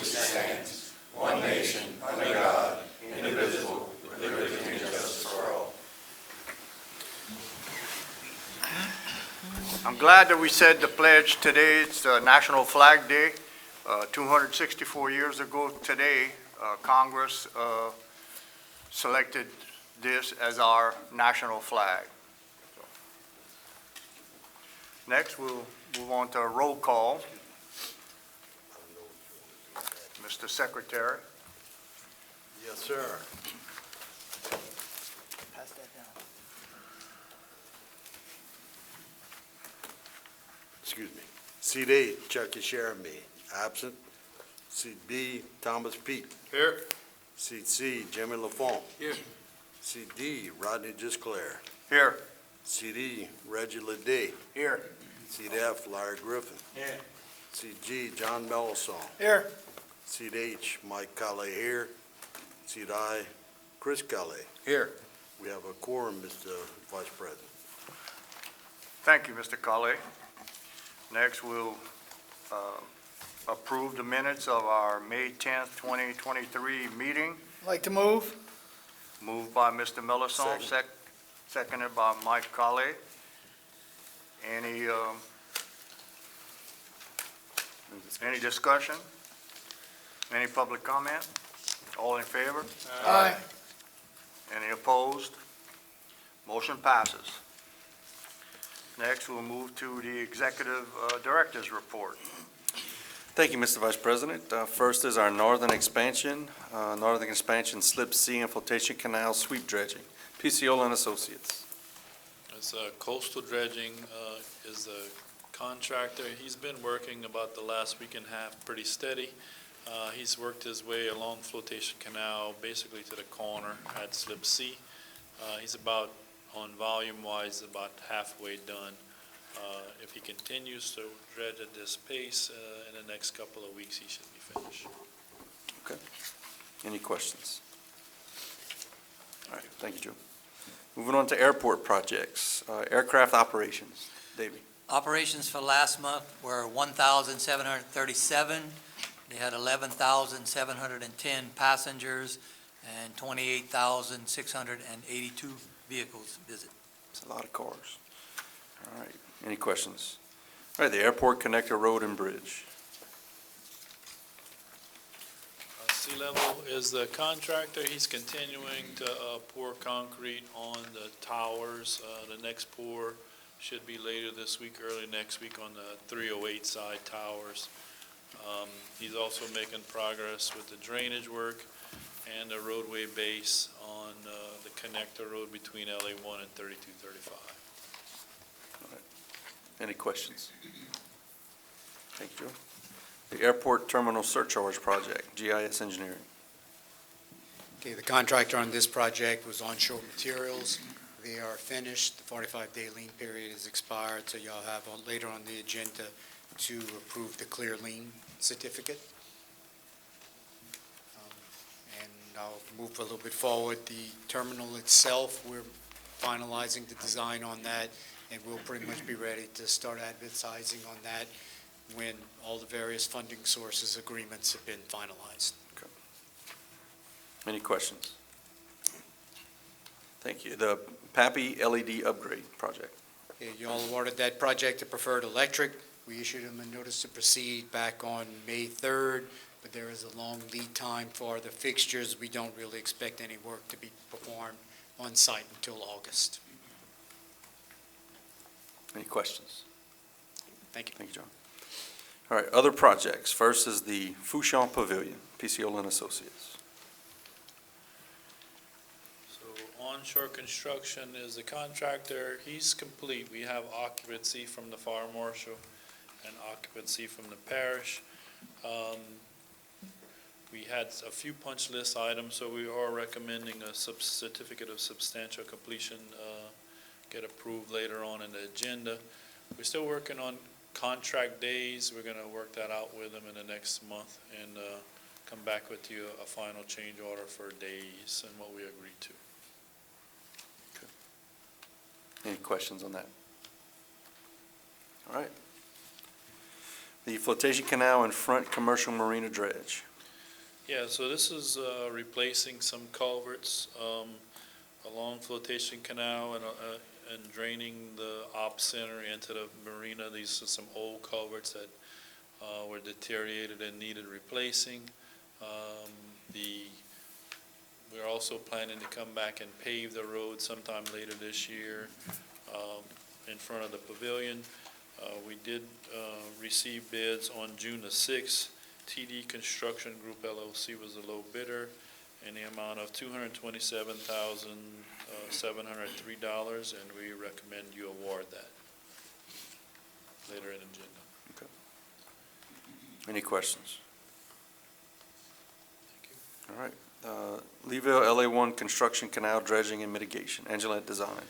stands, one nation, under God, indivisible, with liberty and justice for all. I'm glad that we said the pledge today. It's National Flag Day. 264 years ago today, Congress selected this as our national flag. Next, we'll move on to a roll call. Mr. Secretary. Yes, sir. Pass that down. Excuse me. Seat A, Chucky Sheremy, absent. Seat B, Thomas Peake. Here. Seat C, Jimmy Lafourche. Here. Seat D, Rodney Gisclair. Here. Seat E, Reggie Leday. Here. Seat F, Larry Griffin. Here. Seat G, John Melisson. Here. Seat H, Mike Calais here. Seat I, Chris Calais. Here. We have a quorum, Mr. Vice President. Thank you, Mr. Colley. Next, we'll approve the minutes of our May 10th, 2023 meeting. Like to move? Moved by Mr. Melisson, seconded by Mike Colley. Any discussion? Any public comment? All in favor? Aye. Any opposed? Motion passes. Next, we'll move to the Executive Director's Report. Thank you, Mr. Vice President. First is our northern expansion slip C and flotation canal sweep dredging, PCO and Associates. It's coastal dredging is the contractor. He's been working about the last week and a half pretty steady. He's worked his way along flotation canal basically to the corner at slip C. He's about, on volume-wise, about halfway done. If he continues to dredge at this pace, in the next couple of weeks, he should be finished. Okay. Any questions? All right, thank you, Joe. Moving on to airport projects, aircraft operations. Davey. Operations for last month were 1,737. They had 11,710 passengers and 28,682 vehicles visit. It's a lot of cars. All right, any questions? All right, the airport connector road and bridge. Sea Level is the contractor. He's continuing to pour concrete on the towers. The next pour should be later this week, early next week on the 308 side towers. He's also making progress with the drainage work and the roadway base on the connector road between LA1 and 3235. All right. Any questions? Thank you, Joe. The airport terminal surcharge project, GIS engineering. Okay, the contractor on this project was Onshore Materials. They are finished. The 45-day lien period is expired, so y'all have later on the agenda to approve the clear lien certificate. And I'll move a little bit forward. The terminal itself, we're finalizing the design on that, and we'll pretty much be ready to start advertising on that when all the various funding sources agreements have been finalized. Okay. Any questions? Thank you. The PAPI LED upgrade project. Okay, you all awarded that project to Preferred Electric. We issued them a notice to proceed back on May 3rd, but there is a long lead time for the fixtures. We don't really expect any work to be performed on site until August. Any questions? Thank you. Thank you, John. All right, other projects. First is the Fouchon Pavilion, PCO and Associates. So Onshore Construction is the contractor. He's complete. We have occupancy from the fire marshal and occupancy from the parish. We had a few punch list items, so we are recommending a certificate of substantial completion get approved later on in the agenda. We're still working on contract days. We're going to work that out with them in the next month and come back with you a final change order for days and what we agreed to. Okay. Any questions on that? All right. The flotation canal and front commercial marina dredge, Yeah, so this is replacing some culverts along Flotation Canal and draining the op center into the marina. These are some old culverts that were deteriorated and needed replacing. We're also planning to come back and pave the road sometime later this year in front of the pavilion. We did receive bids on June the 6th. TD Construction Group LLC was the low bidder in the amount of $227,703, and we recommend you award that later in the agenda. Any questions? Thank you. All right. Leeville LA1 Construction Canal Dredging and Mitigation, Angelette Design.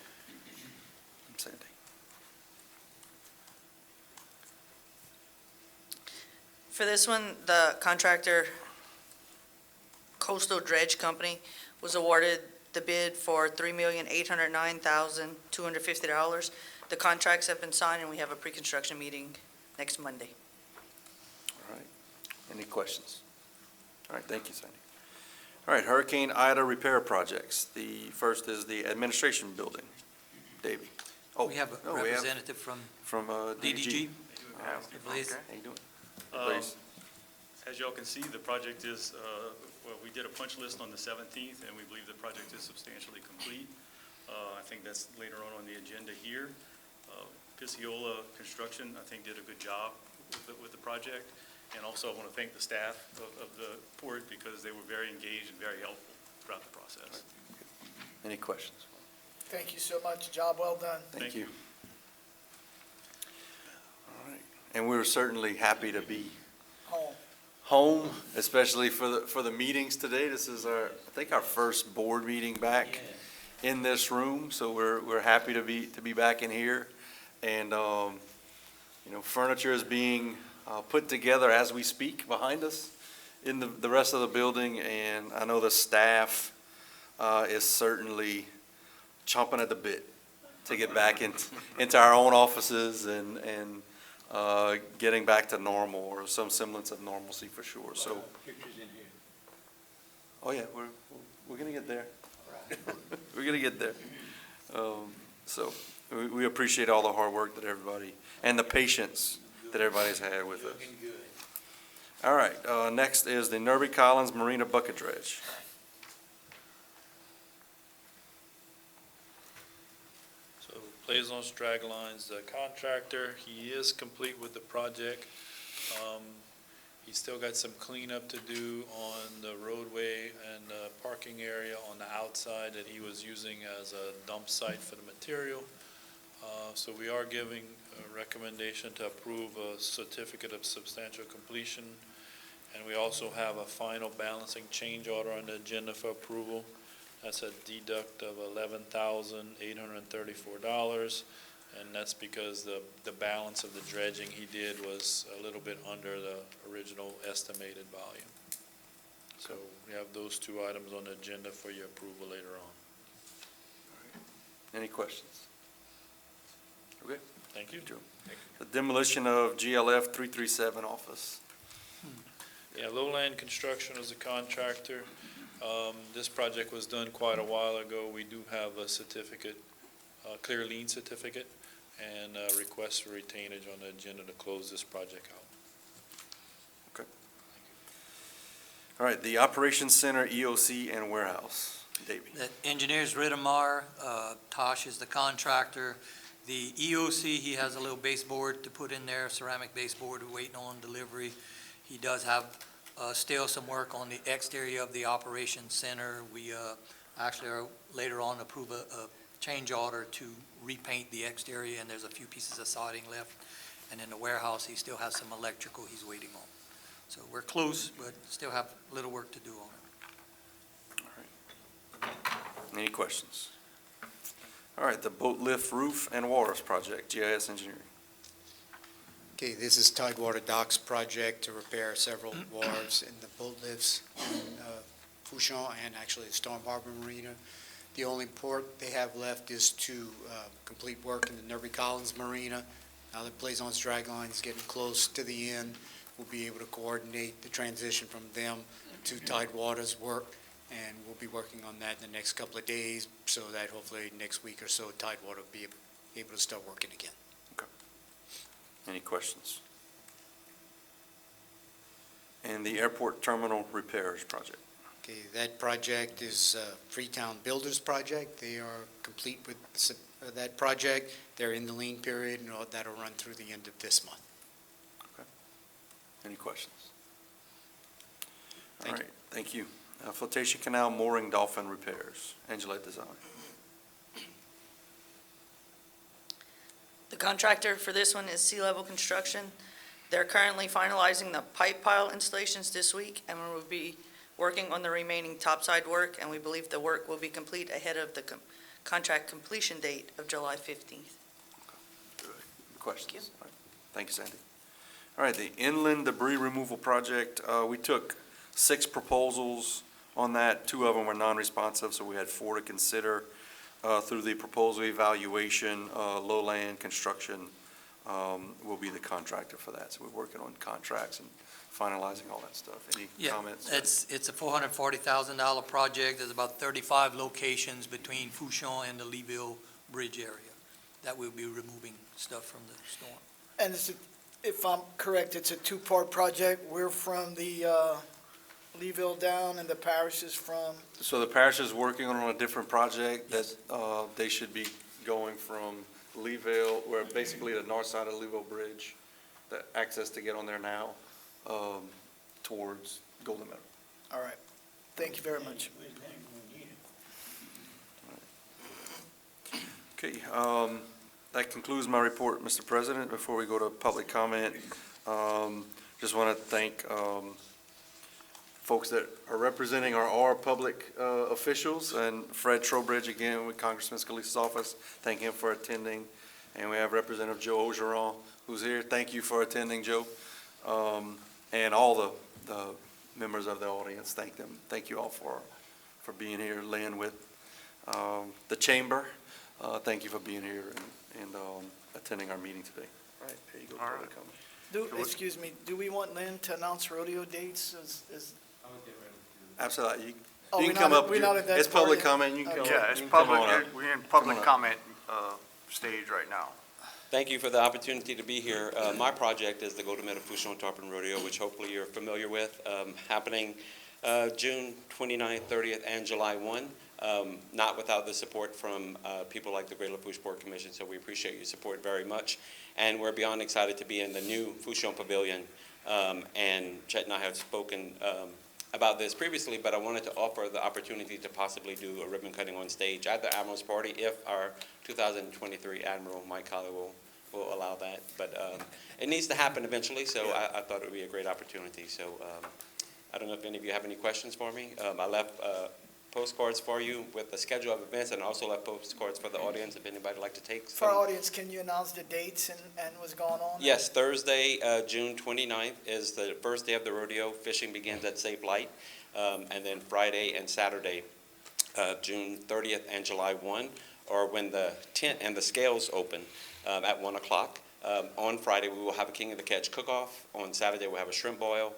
Sandy. For this one, the contractor, Coastal Dredge Company, was awarded the bid for $3,809,250. The contracts have been signed, and we have a pre-construction meeting next Monday. All right. Any questions? All right, thank you, Sandy. All right, Hurricane Ida repair projects. The first is the administration building. Davey. Oh, We have a no, representative from from DDG. Please. How you doing? Um, Please. As y'all can see, the project is, well, we did a punch list on the 17th, and we believe the project is substantially complete. I think that's later on the agenda here. Pisciola Construction, I think, did a good job with the project. And also, I want to thank the staff of the port because they were very engaged and very helpful throughout the process. Any questions? Thank you so much. Job well done. Thank you. All right, and we're certainly happy to be home, especially for the meetings today. This is I think our first board meeting back in this room, so we're happy to be back in here. And furniture is being put together as we speak behind us in the rest of the building, and I know the staff is certainly chomping at the bit to get back into our own offices and getting back to normal, or some semblance of normalcy for sure. So, oh yeah, we're gonna get there. We're gonna get there. So we appreciate all the hard work that everybody and the patience that everybody's had with us. All right, next is the Nerby Collins Marina Bucket Dredge. So Plaisance Draglines, the contractor, he is complete with the project. He's still got some cleanup to do on the roadway and parking area on the outside that he was using as a dump site for the material. So we are giving a recommendation to approve a certificate of substantial completion. And we also have a final balancing change order on the agenda for approval. That's a deduct of $11,834. And that's because the balance of the dredging he did was a little bit under the original estimated volume. So we have those two items on the agenda for your approval later on. Any questions? Okay. Thank you. Joe. The demolition of GLF 337 office. Yeah, Lowland Construction is a contractor. This project was done quite a while ago. We do have a certificate, clear lien certificate, and a request for retainage on the agenda to close this project out. Okay. All right, the Operations Center, EOC, and warehouse. Davey. That engineers Ridamar, Tosh is the contractor. The EOC, he has a little baseboard to put in there, ceramic baseboard, we're waiting on delivery. He does have still some work on the exterior of the operations center. We actually are later on approve a change order to repaint the exterior, and there's a few pieces of siding left. And in the warehouse, he still has some electrical he's waiting on. So we're close, but still have a little work to do on it. All right. Any questions? All right, the boat lift roof and waters project, GIS engineering. Okay, this is Tidewater Docks project to repair several wharves in the boat lifts in Fouchon and actually the Storm Harbor Marina. The only port they have left is to complete work in the Nerby Collins Marina. Now that Plaisance Dragline is getting close to the end, we'll be able to coordinate the transition from them to Tidewater's work, and we'll be working on that in the next couple of days, so that hopefully next week or so, Tidewater will be able to start working again. Any questions? And the airport terminal repairs project. Okay, that project is Freetown Builders Project. They are complete with that project. They're in the lien period, and that'll run through the end of this month. Any questions? All Thank right, thank you. Flotation canal mooring dolphin repairs, Angela Design. The contractor for this one is Sea Level Construction. They're currently finalizing the pipe pile installations this week, and we will be working on the remaining topside work, and we believe the work will be complete ahead of the contract completion date of July 15th. Questions? Thank you. All right. Thank you, Sandy. All right, the inland debris removal project, we took 6 proposals on that. 2 of them were non-responsive, so we had 4 to consider through the proposal evaluation. Lowland Construction will be the contractor for that. So we're working on contracts and finalizing all that stuff. Any comments? It's a $440,000 project. There's about 35 locations between Fouchon and the Leeville Bridge area that we'll be removing stuff from the storm. And if I'm correct, it's a two-part project. We're from the Leeville down, and the parish is from, So the parish is working on a different project that they should be going from Leeville, where basically the north side of Leeville Bridge, the access to get on there now, towards Golden Meadow. all right. Thank you very much. Okay, that concludes my report, Mr. President. Before we go to public comment, just want to thank folks that are representing our public officials, and Fred Trowbridge again with Congressman Scalise's office. Thank him for attending. And we have Representative Joe Ogeron, who's here. Thank you for attending, Joe. And all the members of the audience, thank them. Thank you all for being here. Lynn with the chamber, thank you for being here and attending our meeting today. All right, there you go. All right. Public comment. Excuse me, do we want Lynn to announce rodeo dates? Absolutely. Oh, You we're can come not- up. we're not at that It's public part yet? comment. You can come. Yeah, it's you can come public, on up. we're in public on up. comment stage right now. Thank you for the opportunity to be here. My project is the Golden Meadow Fouchon Tarpon Rodeo, which hopefully you're familiar with, happening June 29th, 30th, and July 1, not without the support from people like the Great Lafourche Sport Commission, so we appreciate your support very much. And we're beyond excited to be in the new Fouchon Pavilion, and Chet and I have spoken about this previously, but I wanted to offer the opportunity to possibly do a ribbon cutting on stage at the Admiral's Party if our 2023 Admiral, Mike Colley, will allow that. But it needs to happen eventually, so I thought it would be a great opportunity. So I don't know if any of you have any questions for me. I left postcards for you with the schedule of events, and also left postcards for the audience if anybody would like to take For our some. audience, can you announce the dates and what's going on? Yes, Thursday, June 29th is the first day of the rodeo. Fishing begins at Safe Light. And then Friday and Saturday, June 30th and July 1, or when the tent and the scales open at 1 o'clock. On Friday, we will have a King of the Catch cook-off. On Saturday, we'll have a shrimp boil.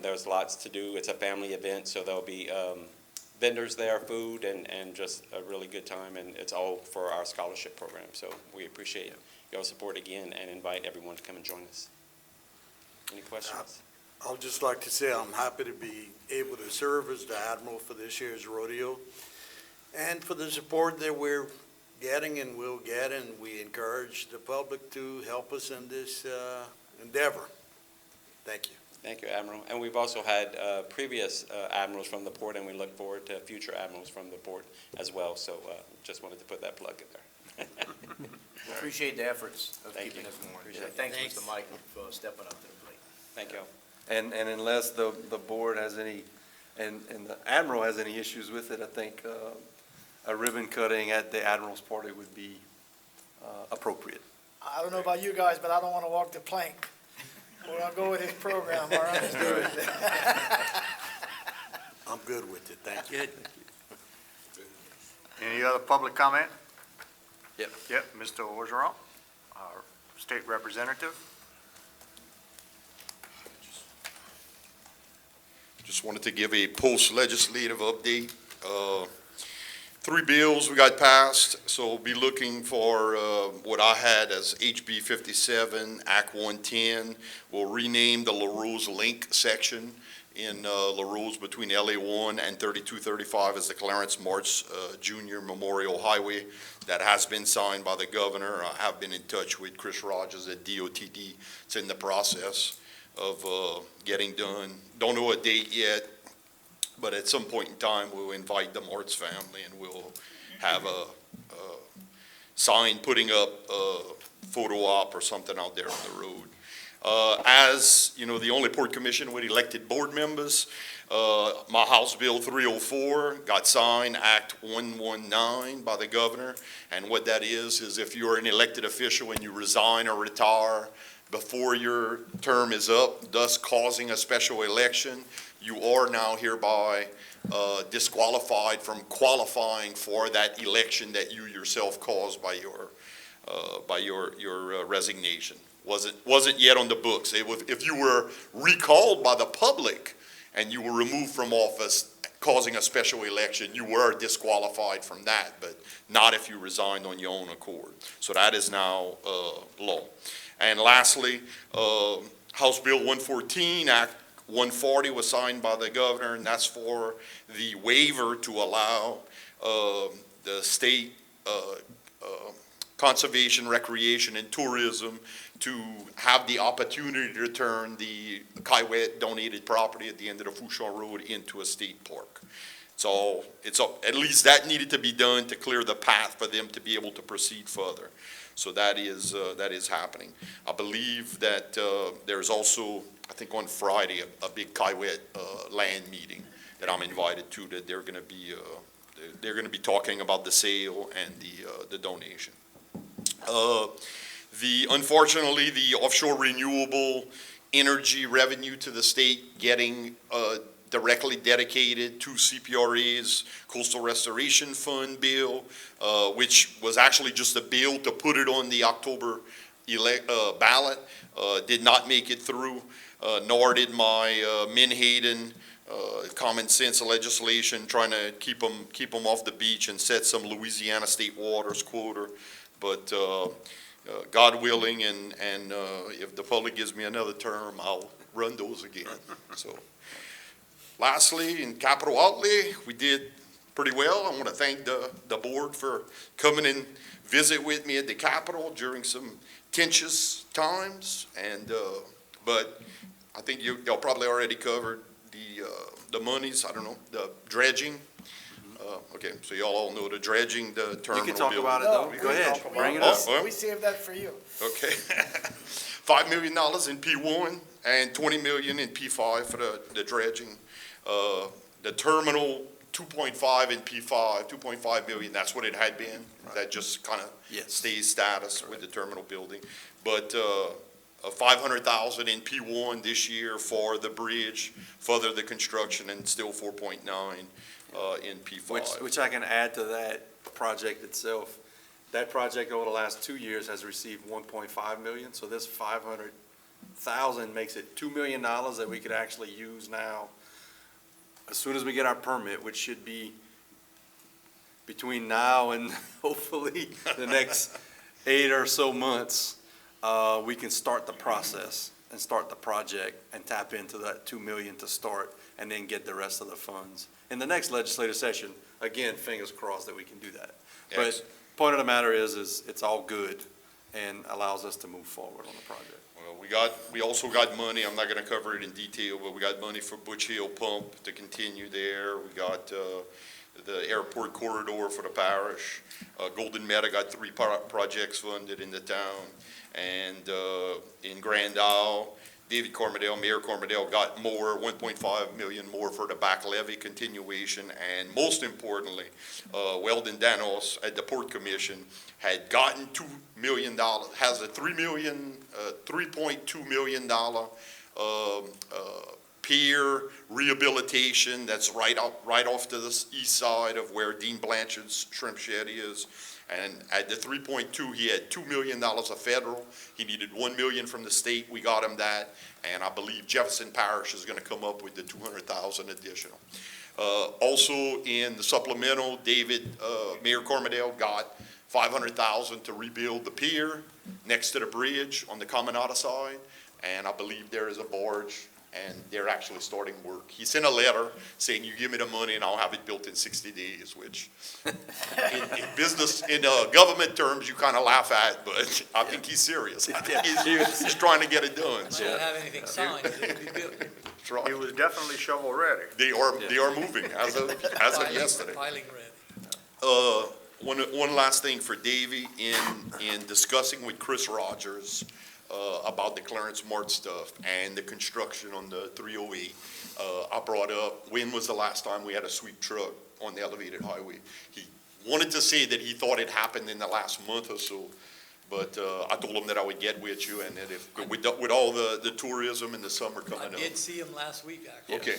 There's lots to do. It's a family event, so there'll be vendors there, food, and just a really good time, and it's all for our scholarship program. So we appreciate your support again and invite everyone to come and join us. Any questions? I'll just like to say I'm happy to be able to serve as the Admiral for this year's rodeo, and for the support that we're getting and will get, and we encourage the public to help us in this endeavor. Thank you. Thank you, Admiral. And we've also had previous admirals from the port, and we look forward to future admirals from the port as well. So just wanted to put that plug in there. Appreciate the efforts of Thank keeping you. us warm. Appreciate it. Thanks, Mr. Michael, for stepping up to the plate. Thank you all. And unless the board has any, and the Admiral has any issues with it, I think a ribbon cutting at the Admiral's Party would be appropriate. I don't know about you guys, but I don't want to walk the plank. We're going to go with his program, all right? I'm good with it. Thank you. Good. Any other public comment? Yep. Yep, Mr. Ogeron, our state representative. Just wanted to give a post-legislative update. 3 bills we got passed, so we'll be looking for what I had as HB 57, Act 110. We'll rename the LaRose Link section in LaRose between LA 1 and 3235 as the Clarence March Jr. Memorial Highway. That has been signed by the governor. I have been in touch with Chris Rogers at DOTD. It's in the process of getting done. Don't know a date yet, but at some point in time, we'll invite the Martz family and we'll have a sign putting up a photo op or something out there on the road. As you know, the only Port Commission with elected board members, my House Bill 304 got signed, Act 119 by the governor. And what that is if you're an elected official and you resign or retire before your term is up, thus causing a special election, you are now hereby disqualified from qualifying for that election that you yourself caused by your resignation. Wasn't yet on the books. If you were recalled by the public and you were removed from office causing a special election, you were disqualified from that, but not if you resigned on your own accord. So that is now law. And lastly, House Bill 114, Act 140 was signed by the governor, and that's for the waiver to allow the state conservation, recreation, and tourism to have the opportunity to turn the Kiewit donated property at the end of the Fouchon Road into a state park. So at least that needed to be done to clear the path for them to be able to proceed further. So that is happening. I believe that there's also, I think on Friday, a big Kiewit land meeting that I'm invited to, that they're going to be talking about the sale and the donation. Unfortunately, the offshore renewable energy revenue to the state getting directly dedicated to CPRA's Coastal Restoration Fund bill, which was actually just a bill to put it on the October ballot, did not make it through, nor did my Menhaden common sense legislation trying to keep them off the beach and set some Louisiana state waters quota. But God willing, and if the public gives me another term, I'll run those again. So, lastly, in capital outlay, we did pretty well. I want to thank the board for coming and visit with me at the Capitol during some tenuous times. And but I think y'all probably already covered the monies. I don't know, the dredging. Okay, so y'all all know the dredging, the terminal. You can talk bill. about it though. Go ahead, bring it up. We saved that for you. Okay. $5 million in P1 and $20 million in P5 for the dredging. The terminal, 2.5 in P5, 2.5 million, that's what it had been. Right. That just kind of stays status with the terminal building. But 500,000 in P1 this year for the bridge, further the construction, and still 4.9 in P5. Which I can add to that project itself. That project over the last 2 years has received 1.5 million, so this 500,000 makes it $2 million that we could actually use now. As soon as we get our permit, which should be between now and hopefully the next 8 or so months, we can start the process and start the project and tap into that 2 million to start and then get the rest of the funds. In the next legislative session, again, fingers crossed that we can do that. Yes. But point of the matter is it's all good and allows us to move forward on the project. Well, we also got money, I'm not gonna cover it in detail, but we got money for Butch Hill Pump to continue there. We got the airport corridor for the parish. Golden Meadow got 3 projects funded in the town. And in Grand Isle, David Cormedale, Mayor Cormedale got more, 1.5 million more for the back levy continuation. And most importantly, Weldon Danos at the Port Commission had gotten $2 million, has a $3.2 million pier rehabilitation that's right off to the east side of where Dean Blanchard's shrimp shed is. And at the 3.2, he had $2 million of federal. He needed $1 million from the state. We got him that. And I believe Jefferson Parish is going to come up with the 200,000 additional. Also in the supplemental, Mayor Cormadale got 500,000 to rebuild the pier next to the bridge on the Caminata side. And I believe there is a barge, and they're actually starting work. He sent a letter saying, you give me the money and I'll have it built in 60 days, which in business, in government terms, you kind of laugh at, but I think he's serious. I think he's trying to get it done. I So don't have anything signed, it'll be built. that's right. He was definitely shovel-ready. They are moving as of yesterday. Filing ready. One last thing for Davey, in discussing with Chris Rogers about the Clarence Mart stuff and the construction on the 308, I brought up, when was the last time we had a sweep truck on the elevated highway? He wanted to say that he thought it happened in the last month or so, but I told him that I would get with you, and that if, with all the tourism in the summer coming I up. did see them last week, actually. Okay.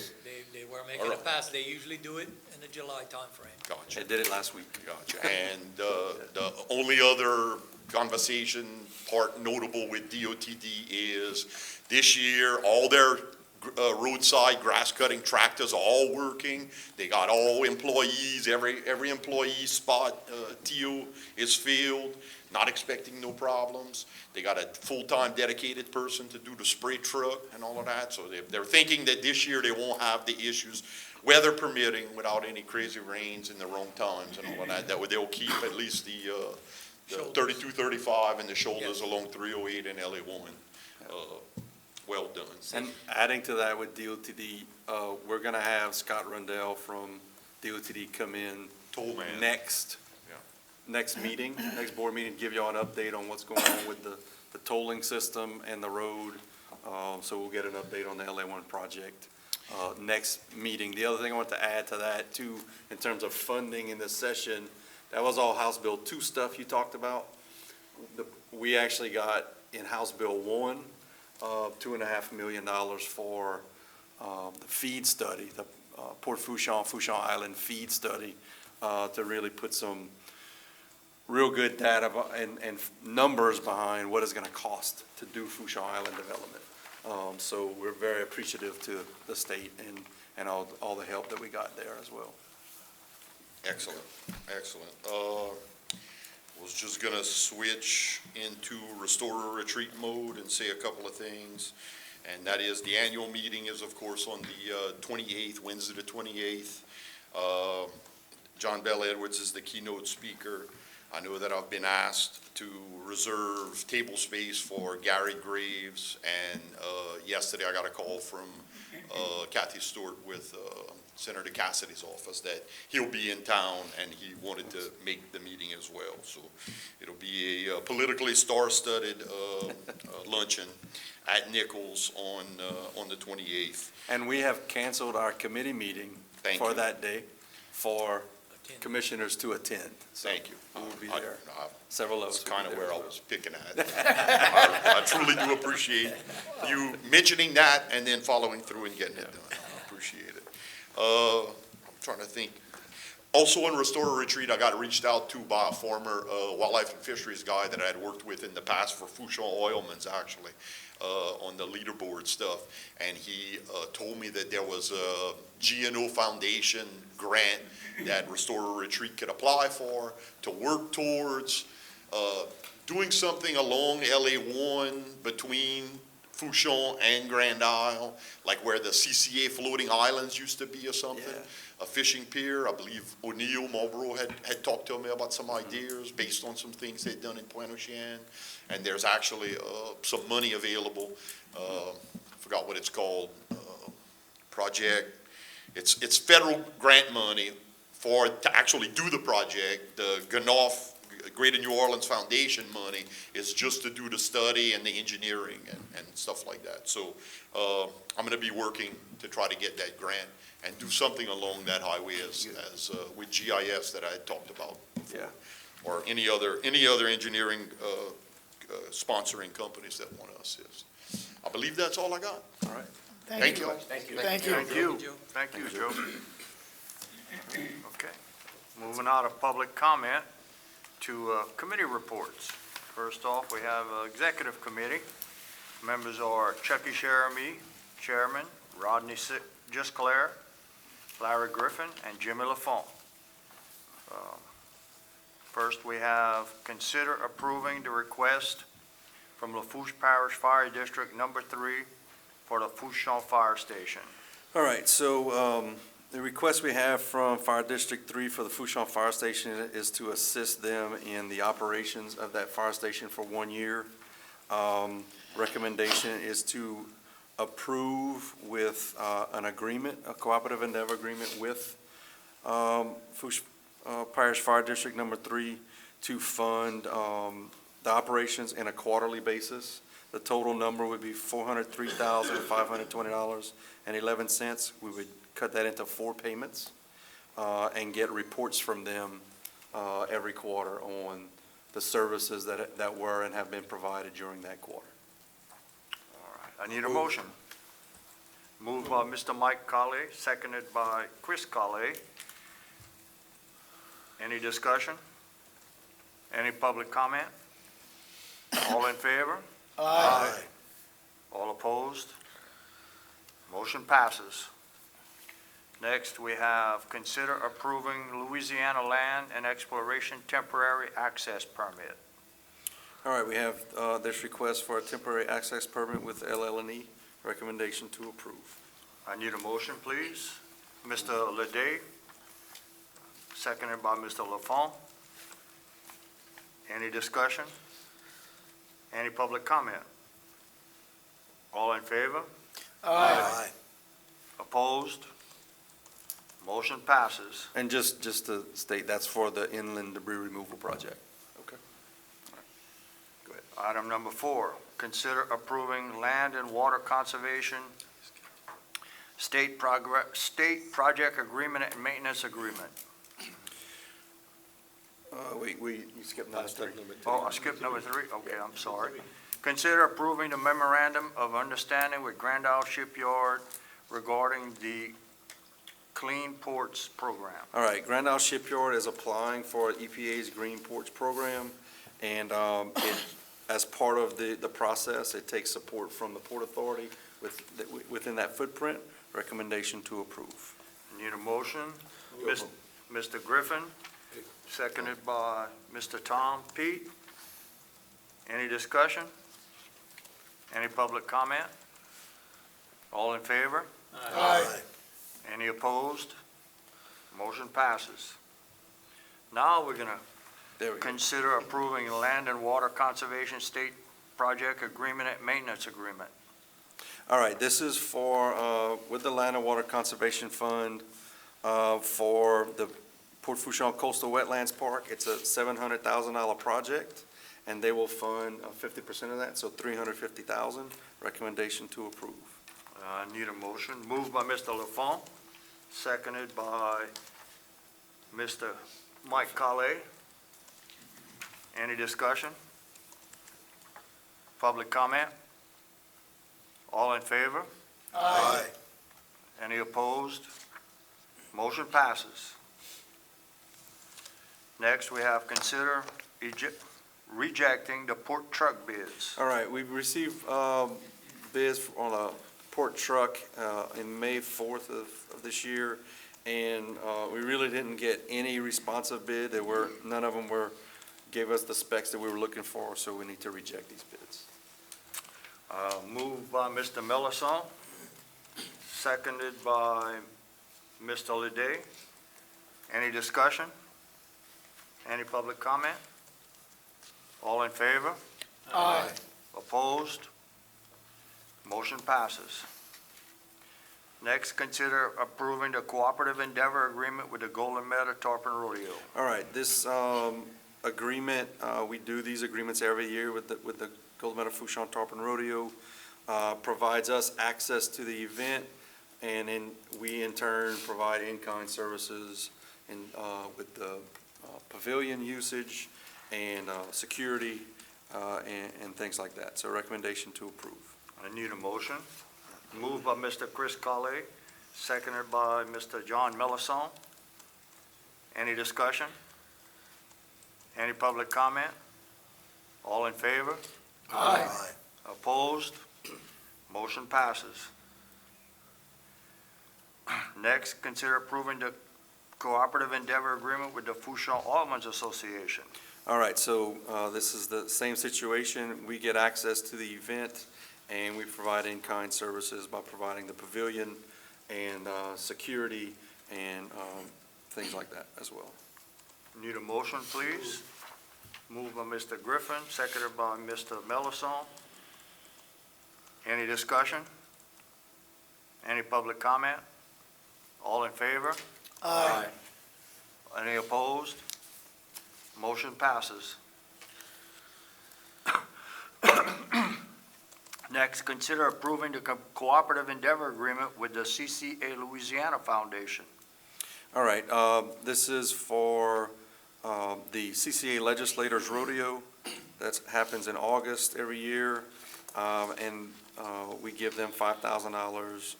They were making All a right. pass, they usually do it in the July timeframe. Gotcha. They did it last week. Gotcha. And the only other conversation part notable with DOTD is this year, all their roadside grass cutting tractors are all working. They got all employees, every employee spot, TO is filled, not expecting no problems. They got a full-time dedicated person to do the spray truck and all of that. So they're thinking that this year they won't have the issues, weather permitting, without any crazy rains in the wrong times and all of that. They'll keep at least the 32, 35 and the shoulders along 308 and LA1 well done. And adding to that with DOTD, we're gonna have Scott Rundell from DOTD come in Toll man. next meeting, next board meeting, give y'all an update on what's going on with the tolling system and the road. So we'll get an update on the LA1 project next meeting. The other thing I want to add to that too, in terms of funding in this session, that was all House Bill 2 stuff you talked about. We actually got in House Bill 1, $2.5 million for the feed study, the Port Fourchon Island feed study, to really put some real good data and numbers behind what it's going to cost to do Fourchon Island development. So we're very appreciative to the state and all the help that we got there as well. Excellent, excellent. Was just gonna switch into Restore or Retreat mode and say a couple of things. And that is, the annual meeting is, of course, on the 28th, Wednesday the 28th. John Bell Edwards is the keynote speaker. I know that I've been asked to reserve table space for Gary Graves, and yesterday I got a call from Kathy Stewart with Senator Cassidy's office that he'll be in town and he wanted to make the meeting as well. So it'll be a politically star-studded luncheon at Nichols on the 28th. And we have canceled our committee meeting for that day for commissioners to attend. So Thank you. we will be there. Several of us. That's kind of where I was picking at. I truly do appreciate you mentioning that and then following through and getting it done. I appreciate it. I'm trying to think. Also in Restore or Retreat, I got reached out to by a former wildlife and fisheries guy that I had worked with in the past for Fourchon Oilman's, actually, on the leaderboard stuff. And he told me that there was a GNO Foundation grant that Restore or Retreat could apply for to work towards doing something along LA1 between Fourchon and Grand Isle, like where the CCA floating islands used to be or something. Yeah. A fishing pier. I believe O'Neill Marlboro had talked to me about some ideas based on some things they'd done in Pointe aux Chenes. And there's actually some money available. I forgot what it's called. Project. It's federal grant money to actually do the project. The Ganoff Greater New Orleans Foundation money is just to do the study and the engineering and stuff like that. So I'm going to be working to try to get that grant and do something along that highway as with GIS that I had talked about before. Yeah. Or any other engineering sponsoring companies that want to assist. I believe that's all I got. All right. Thank you. Thank you. Thank you. Thank you, Joe. Okay. Moving out of public comment, to committee reports. First off, we have Executive Committee. Members are Chucky Sheremy, Chairman, Rodney Gisclair, Larry Griffin, and Jimmy Lafont. First, we have consider approving the request from Lafourche Parish Fire District Number 3 for the Lafourche Fire Station. All right, so the request we have from Fire District 3 for the Lafourche Fire Station is to assist them in the operations of that fire station for 1 year. Recommendation is to approve with an agreement, a cooperative endeavor agreement with Lafourche Parish Fire District Number 3 to fund the operations in a quarterly basis. The total number would be $403,520.11. We would cut that into 4 payments and get reports from them every quarter on the services that were and have been provided during that quarter. All right, I need a motion. Moved by Mr. Mike Colley, seconded by Chris Colley. Any discussion? Any public comment? All in favor? Aye. All opposed? Motion passes. Next, we have consider approving Louisiana Land and Exploration Temporary Access Permit. All right, we have this request for a temporary access permit with LL&E. Recommendation to approve. I need a motion, please. Mr. Leday, seconded by Mr. Lafont. Any discussion? Any public comment? All in favor? Aye. Opposed? Motion passes. And just to state, that's for the inland debris removal project. Okay. Good. Item number 4, consider approving land and water conservation state project agreement and maintenance agreement. You skipped number 3. Oh, I skipped number 3? Okay, I'm sorry. Consider approving the memorandum of understanding with Grand Isle Shipyard regarding the Clean Ports Program. All right, Grand Isle Shipyard is applying for EPA's Green Ports Program, and as part of the process, it takes support from the Port Authority within that footprint. Recommendation to approve. Need a motion? Mr. Griffin, seconded by Mr. Tom Pete. Any discussion? Any public comment? All in favor? Aye. Any opposed? Motion passes. Now we're going There to we go. consider approving land and water conservation state project agreement and maintenance agreement. All right, this is for, with the Land and Water Conservation Fund, for the Port Fourchon Coastal Wetlands Park. It's a $700,000 project, and they will fund 50% of that, so $350,000. Recommendation to approve. Need a motion. Moved by Mr. Lafont, seconded by Mr. Mike Colley. Any discussion? Public comment? All in favor? Aye. Any opposed? Motion passes. Next, we have consider rejecting the port truck bids. All right, we've received bids on a port truck in May 4th of this year, and we really didn't get any responsive bid. None of them gave us the specs that we were looking for, so we need to reject these bids. Moved by Mr. Millicent, seconded by Mr. Leday. Any discussion? Any public comment? All in favor? Aye. Opposed? Motion passes. Next, consider approving the cooperative endeavor agreement with the Golden Meadow Tarpon Rodeo. All right, this agreement, we do these agreements every year with the Golden Meadow Fourchon Tarpon Rodeo, provides us access to the event, and then we in turn provide in-kind services with the pavilion usage and security and things like that. So recommendation to approve. I need a motion. Moved by Mr. Chris Colley, seconded by Mr. John Millicent. Any discussion? Any public comment? All in favor? Aye. Opposed? Motion passes. Next, consider approving the cooperative endeavor agreement with the Fourchon Aldermen's Association. All right, so this is the same situation. We get access to the event, and we provide in-kind services by providing the pavilion and security and things like that as well. Need a motion, please? Moved by Mr. Griffin, seconded by Mr. Melisson. Any discussion? Any public comment? All in favor? Aye. Any opposed? Motion passes. Next, consider approving the cooperative endeavor agreement with the CCA Louisiana Foundation. All right, this is for the CCA Legislators Rodeo. That happens in August every year, and we give them $5,000,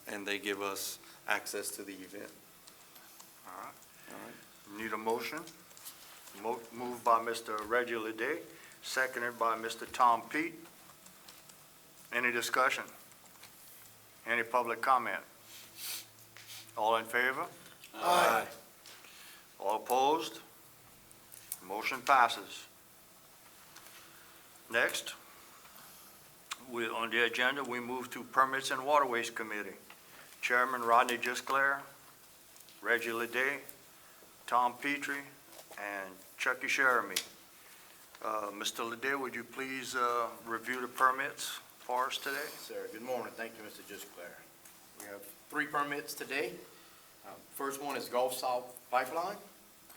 and they give us access to the event. All right. Need a motion? Moved by Mr. Reggie Leday, seconded by Mr. Tom Pete. Any discussion? Any public comment? All in favor? Aye. All opposed? Motion passes. Next, on the agenda, we move to Permits and Waterways Committee. Chairman Rodney Gisclair, Reggie Leday, Tom Petrie, and Chucky Sheremy. Mr. Leday, would you please review the permits for us today? Sir, good morning. Thank you, Mr. Gisclair. We have 3 permits today. First one is Gulf South Pipeline,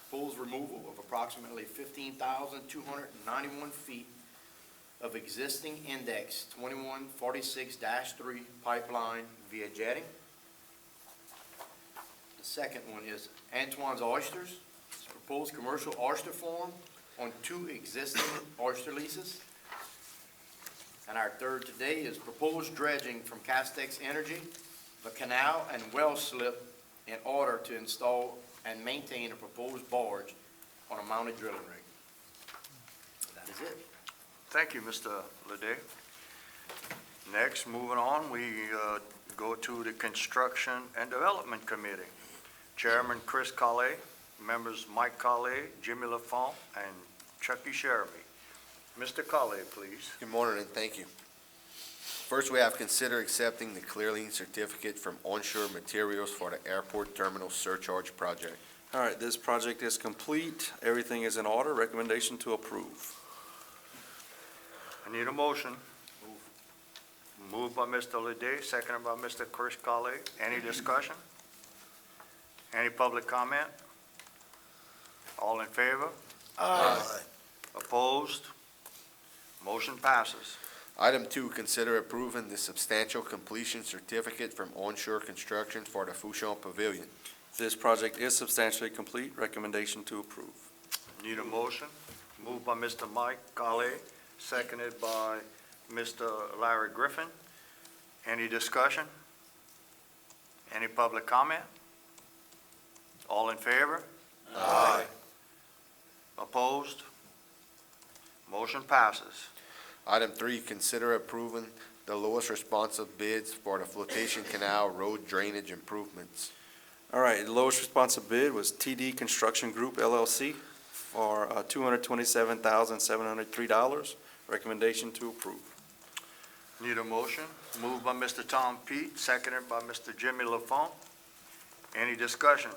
proposed removal of approximately 15,291 feet of existing index 2146-3 pipeline via jetting. The second one is Antoine's Oysters. It's a proposed commercial oyster farm on 2 existing oyster leases. And our third today is proposed dredging from Castex Energy, the canal and well slip in order to install and maintain a proposed barge on a mounted drilling rig. That is it. Thank you, Mr. Leday. Next, moving on, we go to the Construction and Development Committee. Chairman Chris Colley, members Mike Colley, Jimmy Lafont, and Chucky Sheremy. Mr. Colley, please. Good morning, and thank you. First, we have consider accepting the clearing certificate from Onshore Materials for the Airport Terminal Surcharge Project. All right, this project is complete. Everything is in order. Recommendation to approve. I need a motion. Moved by Mr. Leday, seconded by Mr. Chris Colley. Any discussion? Any public comment? All in favor? Aye. Opposed? Motion passes. Item 2, consider approving the substantial completion certificate from Onshore Construction for the Fourchon Pavilion. This project is substantially complete. Recommendation to approve. Need a motion? Moved by Mr. Mike Colley, seconded by Mr. Larry Griffin. Any discussion? Any public comment? All in favor? Aye. Opposed? Motion passes. Item 3, consider approving the lowest responsive bids for the Flotation Canal Road Drainage Improvements. All right, the lowest responsive bid was TD Construction Group LLC for $227,703. Recommendation to approve. Need a motion? Moved by Mr. Tom Pete, seconded by Mr. Jimmy Lafont. Any discussion?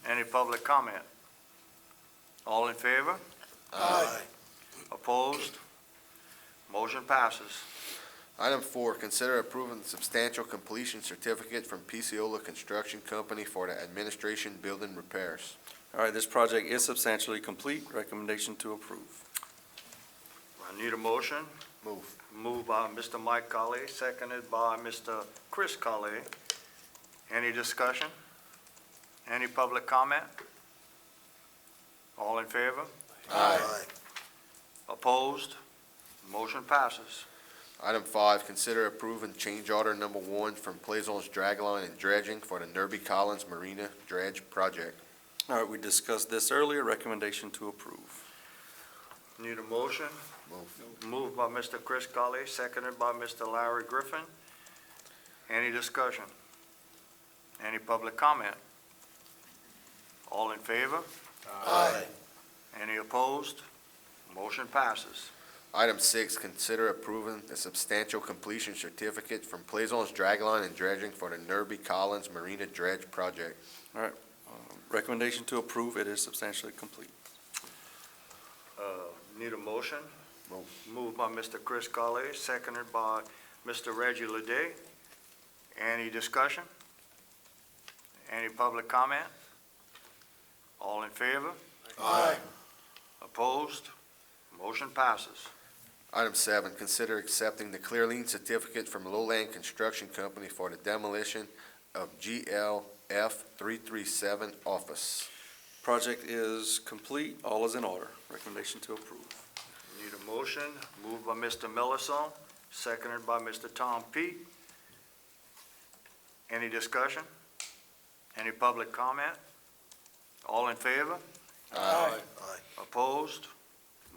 Any public comment? All in favor? Aye. Opposed? Motion passes. Item 4, consider approving the substantial completion certificate from Piciola Construction Company for the administration building repairs. All right, this project is substantially complete. Recommendation to approve. I need a motion. Move. Moved by Mr. Mike Colley, seconded by Mr. Chris Colley. Any discussion? Any public comment? All in favor? Aye. Opposed? Motion passes. Item 5, consider approving change order number 1 from Plaisance Dragline and Dredging for the Nerby Collins Marina Dredge Project. All right, we discussed this earlier, recommendation to approve. Need a motion? Moved by Mr. Chris Colley, seconded by Mr. Larry Griffin. Any discussion? Any public comment? All in favor? Aye. Any opposed? Motion passes. Item 6, consider approving the substantial completion certificate from Plaisance Dragline and Dredging for the Nerby Collins Marina Dredge Project. Recommendation to approve, it is substantially complete. Need a motion? Move. Moved by Mr. Chris Colley, seconded by Mr. Reggie Leday. Any discussion? Any public comment? All in favor? Aye. Opposed? Motion passes. Item 7, consider accepting the clear lien certificate from Lowland Construction Company for the demolition of GLF 337 office. Project is complete, all is in order. Recommendation to approve. Need a motion, moved by Mr. Millisome, seconded by Mr. Tom Peak. Any discussion? Any public comment? All in favor? Aye. Opposed?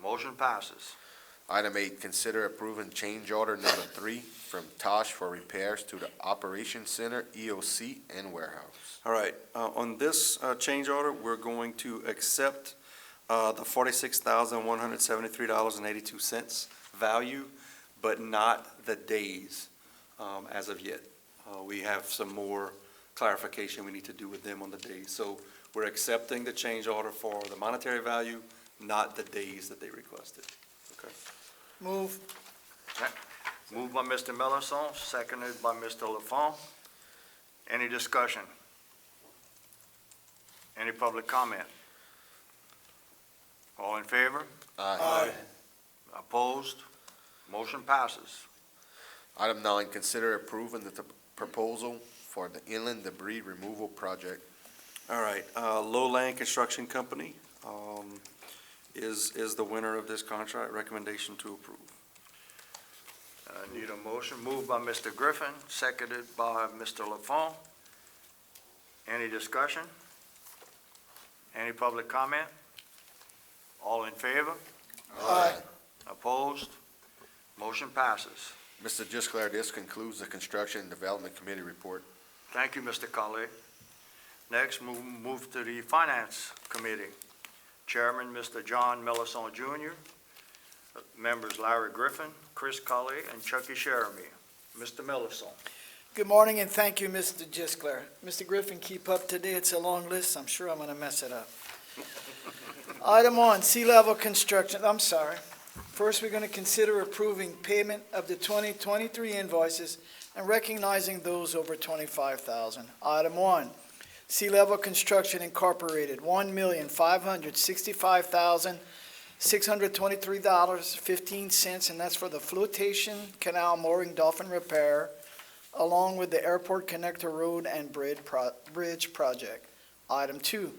Motion passes. Item 8, consider approving change order number 3 from Tosh for repairs to the Operations Center, EOC, and warehouse. All right, on this change order, we're going to accept the $46,173.82 value, but not the days as of yet. We have some more clarification we need to do with them on the days. So we're accepting the change order for the monetary value, not the days that they requested. Okay. Move. Moved by Mr. Millisome, seconded by Mr. Lafont. Any discussion? Any public comment? All in favor? Aye. Opposed? Motion passes. Item 9, consider approving the proposal for the inland debris removal project. All right, Lowland Construction Company is the winner of this contract. Recommendation to approve. Need a motion, moved by Mr. Griffin, seconded by Mr. Lafont. Any discussion? Any public comment? All in favor? Aye. Opposed? Motion passes. Mr. Gisclair, this concludes the Construction and Development Committee report. Thank you, Mr. Colley. Next, move to the Finance Committee. Chairman, Mr. John Millisome Jr., members Larry Griffin, Chris Colley, and Chucky Sheremy. Mr. Millisome. Good morning, and thank you, Mr. Gisclair. Mr. Griffin, keep up to date. It's a long list. I'm sure I'm going to mess it up. Item 1, sea-level construction. I'm sorry. First, we're going to consider approving payment of the 2023 invoices and recognizing those over $25,000. Item 1, Sea-Level Construction Incorporated, $1,565,623.15, and that's for the flotation canal mooring dolphin repair, along with the Airport Connector Road and Bridge project. Item 2,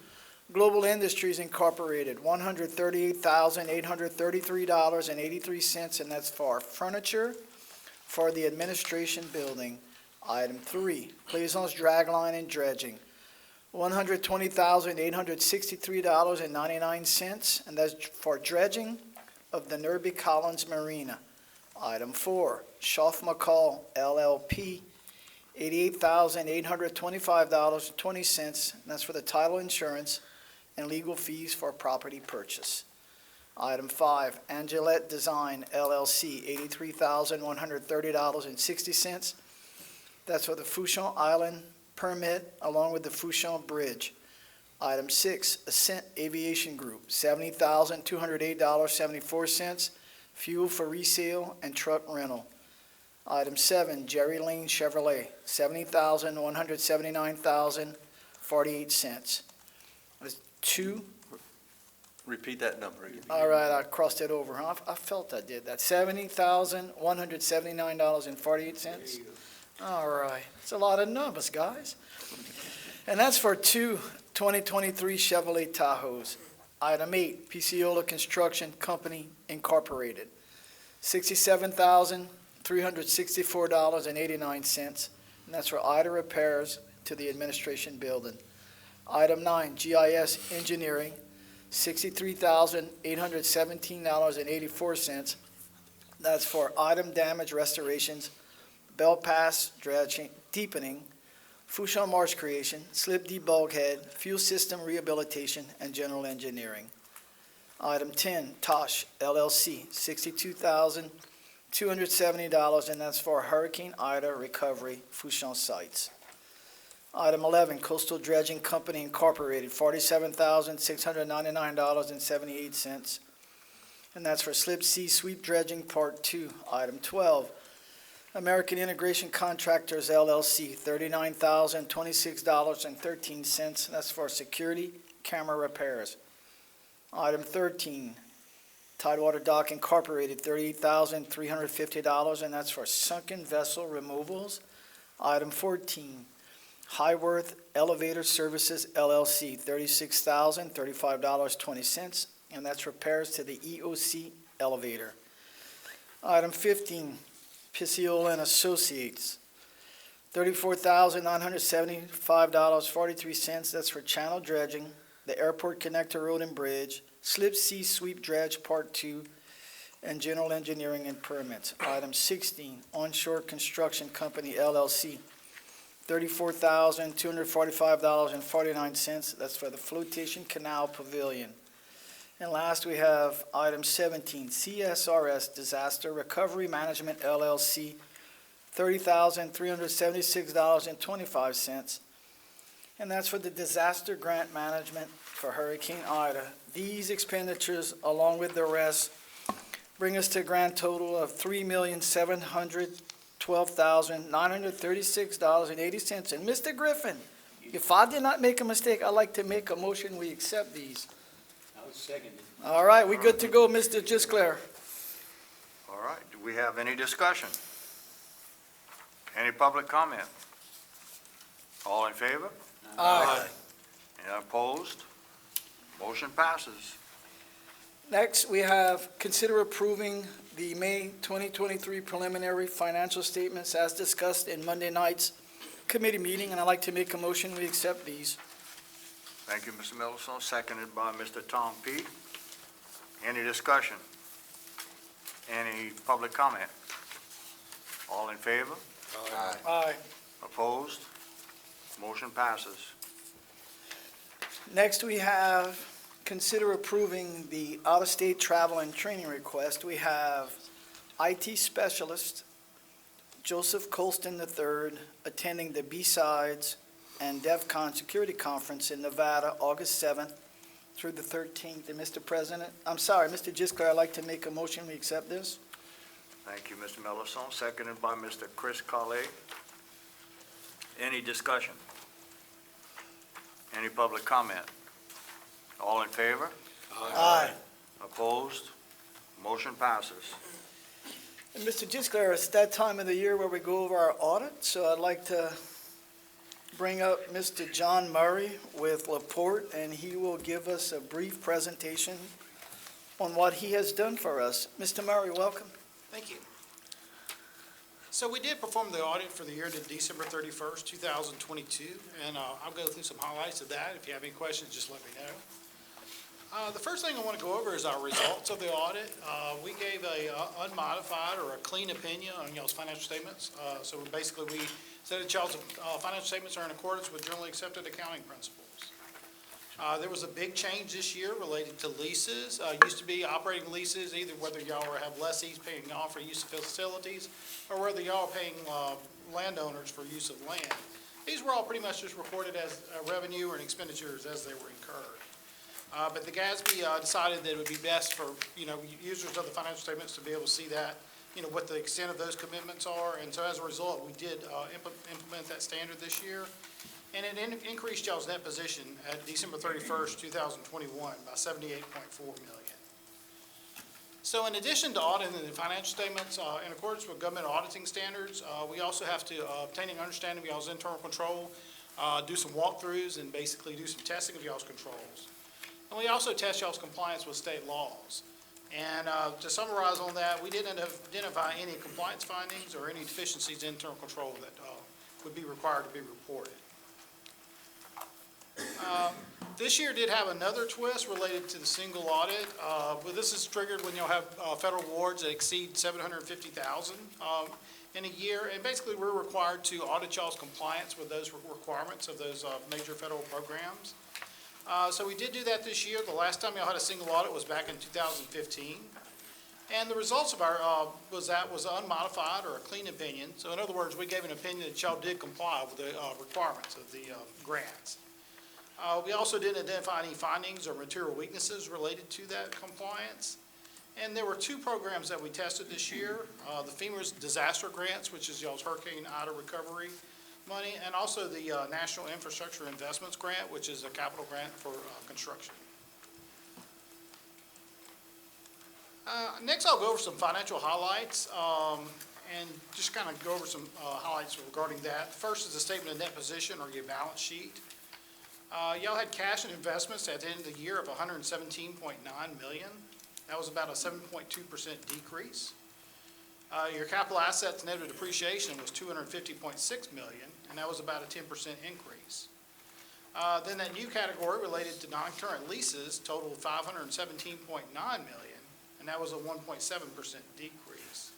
Global Industries Incorporated, $138,833.83, and that's for furniture for the administration building. Item 3, Plaisance Dragline and Dredging, $120,863.99, and that's for dredging of the Nerby Collins Marina. Item 4, Schaff McCall LLP, $88,825.20, and that's for the title insurance and legal fees for property purchase. Item 5, Angelette Design LLC, $83,130.60. That's for the Fouchon Island permit along with the Fouchon Bridge. Item 6, Ascent Aviation Group, $70,208.74, fuel for resale and truck rental. Item 7, Jerry Lane Chevrolet, $70,179.48. Two. Repeat that number again. All right, I crossed it over, huh? I felt I did that. $70,179.48. All right, it's a lot of numbers, guys. And that's for two 2023 Chevrolet Tahoes. Item 8, Picciola Construction Company Incorporated, $67,364.89, and that's for Ida repairs to the administration building. Item 9, GIS Engineering, $63,817.84. That's for item damage restorations, bell pass dredging, deepening, Fourchon Marsh creation, slip D bulkhead, fuel system rehabilitation, and general engineering. Item 10, Tosh LLC, $62,270, and that's for Hurricane Ida recovery, Fourchon sites. Item 11, Coastal Dredging Company Incorporated, $47,699.78, and that's for Slip C Sweep Dredging Part 2. Item 12, American Integration Contractors LLC, $39,026.13, that's for security camera repairs. Item 13, Tidewater Dock Incorporated, $38,350, and that's for sunken vessel removals. Item 14, Highworth Elevator Services LLC, $36,035.20, and that's repairs to the EOC elevator. Item 15, Pisciola and Associates, $34,975.43, that's for channel dredging, the Airport Connector Road and Bridge, Slip C Sweep Dredge Part 2, and general engineering and permits. Item 16, Onshore Construction Company LLC, $34,245.49, that's for the Flotation Canal Pavilion. And last, we have item 17, CSRS Disaster Recovery Management LLC, $30,376.25, and that's for the disaster grant management for Hurricane Ida. These expenditures, along with the rest, bring us to a grand total of $3,712,936.80. And Mr. Griffin, if I did not make a mistake, I'd like to make a motion, we accept these. All right, we good to go, Mr. Gisclair. All right, do we have any discussion? Any public comment? All in favor? Aye. Any opposed? Motion passes. Next, we have consider approving the May 2023 preliminary financial statements as discussed in Monday night's committee meeting, and I'd like to make a motion, we accept these. Thank you, Mr. Middleton, seconded by Mr. Tom P. Any discussion? Any public comment? All in favor? Aye. Opposed? Motion passes. Next, we have consider approving the out-of-state travel and training request. We have IT specialist Joseph Colston III attending the B-Sides and DEFCON Security Conference in Nevada, August 7th through the 13th. And Mr. Gisclair, I'd like to make a motion, we accept this. Thank you, Mr. Middleton, seconded by Mr. Chris Colley. Any discussion? Any public comment? All in favor? Aye. Opposed? Motion passes. And Mr. Gisclair, it's that time of the year where we go over our audit, so I'd like to bring up Mr. John Murray with Lafourche, and he will give us a brief presentation on what he has done for us. Mr. Murray, welcome. Thank you. So we did perform the audit for the year to December 31st, 2022, and I'll go through some highlights of that. If you have any questions, just let me know. The first thing I want to go over is our results of the audit. We gave a unmodified or a clean opinion on y'all's financial statements. So basically, we said that y'all's financial statements are in accordance with generally accepted accounting principles. There was a big change this year related to leases. Used to be operating leases, either whether y'all have lessees paying y'all for use of facilities or whether y'all are paying landowners for use of land. These were all pretty much just recorded as revenue and expenditures as they were incurred. But the GASB decided that it would be best for, users of the financial statements to be able to see that, what the extent of those commitments are. And so as a result, we did implement that standard this year. And it increased y'all's net position at December 31st, 2021 by $78.4 million. So in addition to auditing the financial statements, in accordance with government auditing standards, we also have to obtain an understanding of y'all's internal control, do some walkthroughs, and basically do some testing of y'all's controls. And we also test y'all's compliance with state laws. And to summarize on that, we didn't identify any compliance findings or any deficiencies in internal control that would be required to be reported. This year did have another twist related to the single audit, but this is triggered when you'll have federal awards that exceed $750,000 in a year. And basically, we're required to audit y'all's compliance with those requirements of those major federal programs. So we did do that this year. The last time y'all had a single audit was back in 2015. And the results of our, was unmodified or a clean opinion. So in other words, we gave an opinion that y'all did comply with the requirements of the grants. We also didn't identify any findings or material weaknesses related to that compliance. And there were two programs that we tested this year, the FEMA's disaster grants, which is y'all's Hurricane Ida recovery money, and also the National Infrastructure Investments Grant, which is a capital grant for construction. Next, I'll go over some financial highlights and just kind of go over some highlights regarding that. First is the statement of net position or your balance sheet. Y'all had cash and investments at the end of the year of $117.9 million. That was about a 7.2% decrease. Your capital assets net of depreciation was $250.6 million, and that was about a 10% increase. Then that new category related to non-current leases totaled $517.9 million, and that was a 1.7% decrease.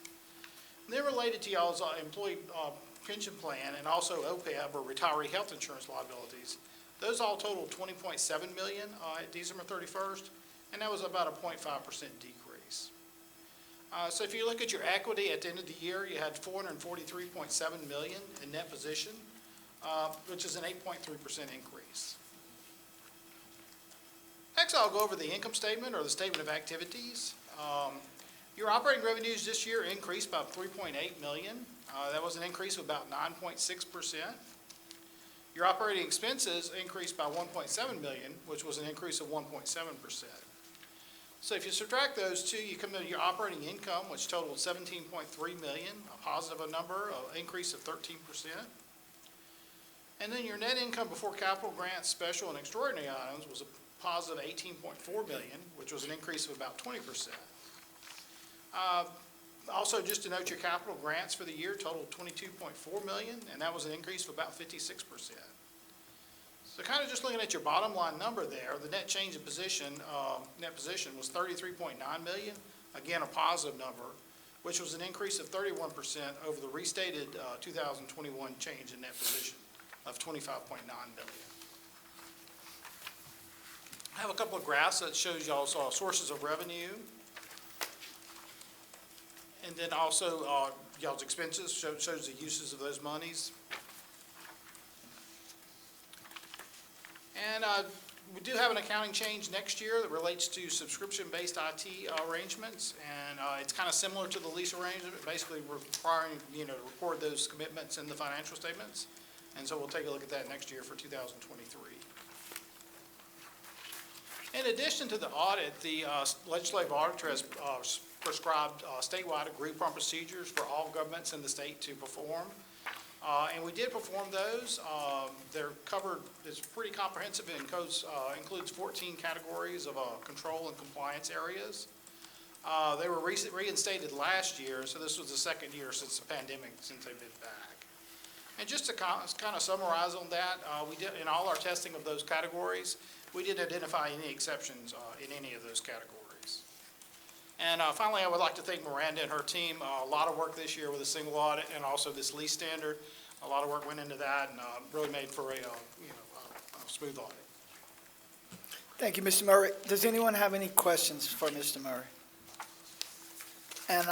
And then related to y'all's employee pension plan and also OPEB or retiree health insurance liabilities, those all totaled $20.7 million at December 31st, and that was about a 0.5% decrease. So if you look at your equity at the end of the year, you had $443.7 million in net position, which is an 8.3% increase. Next, I'll go over the income statement or the statement of activities. Your operating revenues this year increased by $3.8 million. That was an increase of about 9.6%. Your operating expenses increased by $1.7 million, which was an increase of 1.7%. So if you subtract those two, you come to your operating income, which totaled $17.3 million, a positive number, an increase of 13%. And then your net income before capital grants, special and extraordinary items was a positive $18.4 million, which was an increase of about 20%. Also, just to note, your capital grants for the year totaled $22.4 million, and that was an increase of about 56%. So kind of just looking at your bottom line number there, the net change in position, net position was $33.9 million, again, a positive number, which was an increase of 31% over the restated 2021 change in net position of $25.9 million. I have a couple of graphs that shows y'all sources of revenue. And then also y'all's expenses shows the uses of those monies. And we do have an accounting change next year that relates to subscription-based IT arrangements. And it's kind of similar to the lease arrangement, basically requiring to record those commitments in the financial statements. And so we'll take a look at that next year for 2023. In addition to the audit, the legislative auditor has prescribed statewide agreed-upon procedures for all governments in the state to perform. And we did perform those. They're covered, it's pretty comprehensive and includes 14 categories of control and compliance areas. They were reinstated last year, so this was the second year since the pandemic, since they've been back. And just to kind of summarize on that, we did, in all our testing of those categories, we didn't identify any exceptions in any of those categories. And finally, I would like to thank Miranda and her team. A lot of work this year with a single audit and also this lease standard. A lot of work went into that and really made for a smooth audit. Thank you, Mr. Murray. Does anyone have any questions for Mr. Murray? And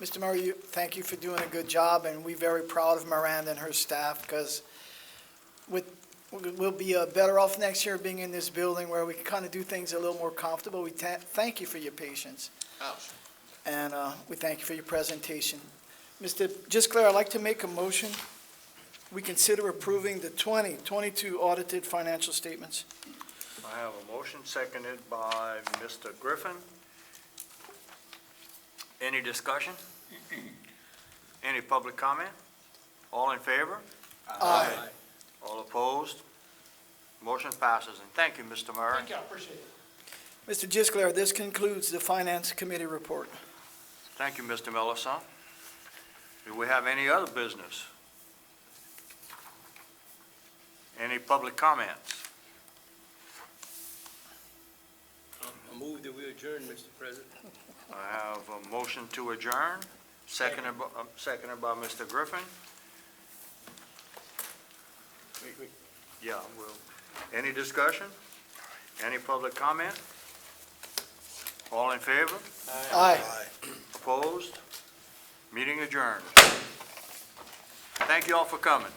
Mr. Murray, thank you for doing a good job, and we're very proud of Miranda and her staff because we'll be better off next year being in this building where we can kind of do things a little more comfortable. We thank you for your patience. Oh. And we thank you for your presentation. Mr. Gisclair, I'd like to make a motion. We consider approving the 2022 audited financial statements. I have a motion seconded by Mr. Griffin. Any discussion? Any public comment? All in favor? Aye. All opposed? Motion passes, and thank you, Mr. Murray. Thank you, I appreciate it. Mr. Gisclair, this concludes the Finance Committee report. Thank you, Mr. Millison. Do we have any other business? Any public comments? move that we adjourn, Mr. President. I have a motion to adjourn, seconded by Mr. Griffin. Wait. Yeah, well, any discussion? Any public comment? All in favor? Aye. Opposed? Meeting adjourned. Thank you all for coming.